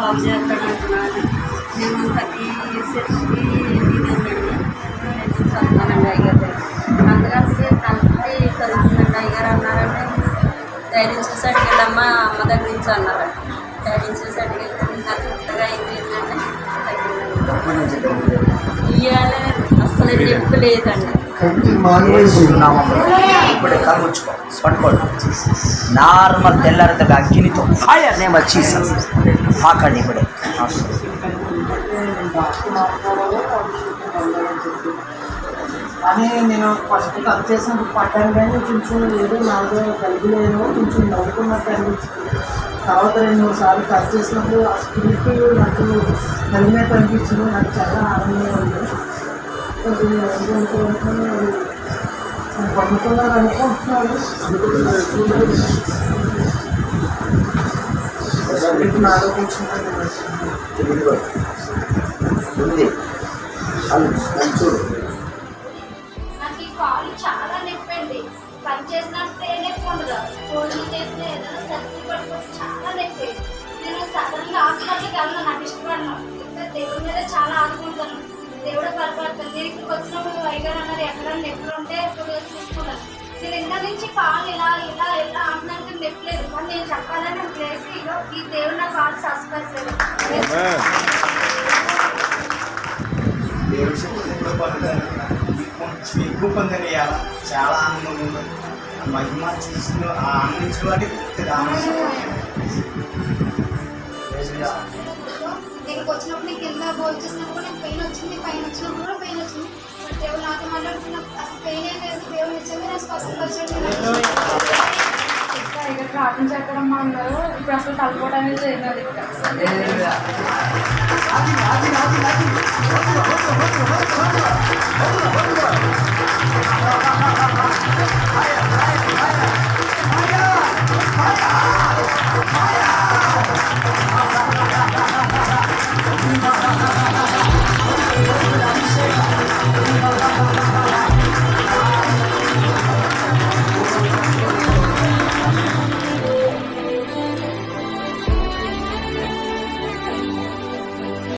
బాగు చేస్తాడు అంటున్నాను. నేను ప్రతి సెట్కి ఇదేనండి చెప్తానండి అయ్యారు. అందుకని తనకి కలుగుతుందండి అయ్యారు అన్నారంటే ధైర్యం చేసి అడిగాడమ్మా అమ్మ దగ్గర నుంచి అన్నారు. ధైర్యం చేసి అడిగాడు. నాకు కొత్తగా అయిపోయిందండి ఇవ్వాలి అసలు చెప్పు లేదండి. ఇప్పుడు కలుగుచ్చుకో పట్టుకోండి. నార్మల్ తెల్లారితో అగ్గినితో ఫైర్ నేమ్ వచ్చి తాకండి ఇప్పుడే. అని నేను ఫస్ట్ కట్ చేసినప్పుడు పట్టాను కానీ కొంచెం ఏదో నాలుగు కలిగిలేను కొంచెం నవ్వుకున్నట్టు అనిపించింది. తర్వాత 2-3 సార్లు కట్ చేసినప్పుడు ఆ స్పిరిట్ నాకు కలిగినట్టు అనిపించింది. నాకు చాలా ఆనందంగా ఉంది. పండుకున్నారు అనుకుంటున్నాను. నాలో కొంచెం నాకు ఈ కాలు చాలా నొప్పండి. పని చేసినట్టే నొప్పి ఉండదు. భోజనం చేసిన ఏదైనా సర్ది పడుతుంది చాలా నొప్పి. నేను సడన్గా హాస్పిటల్కి వెళ్ళను. నాకు ఇష్టపడను. ఇంకా దేవుడి మీద చాలా ఆదుకుంటాను. దేవుడు బలపడతాను. నేను ఇక్కడికి వచ్చినప్పుడు వైగారు అన్నారు ఎక్కడైనా నొప్పులు ఉంటే ఇప్పుడు చూసుకున్నాను. నేను ఇంత నుంచి కాలు ఇలా ఇలా ఇలా అంటున్నాను కానీ నొప్పలేదు. కానీ నేను చెప్పాలని ప్లేస్ ఈ దేవుడు నా కాలు సస్పరిచారు. ఎక్కువ పొందని చాలా ఆనందంగా ఉంది. మహిమ చూసిన ఆనందించిన వాటికి ఇక్కడికి వచ్చినప్పుడు నేను కింద భోజనం చేసినప్పుడు నాకు పెయిన్ వచ్చింది. పైన వచ్చినప్పుడు కూడా పెయిన్ వచ్చింది. బట్ దేవుడు నాతో మాట్లాడుతున్న అసలు పెయిన్ ఏం లేదు. దేవుడు నిజంగా నేను స్వస్థపరిచాడు. ఇక్కడ ప్రార్థన చేద్దామమ్మా అన్నారు. ఇప్పుడు అసలు తలపోటు అనేది చేయలేదు. ఇక్కడ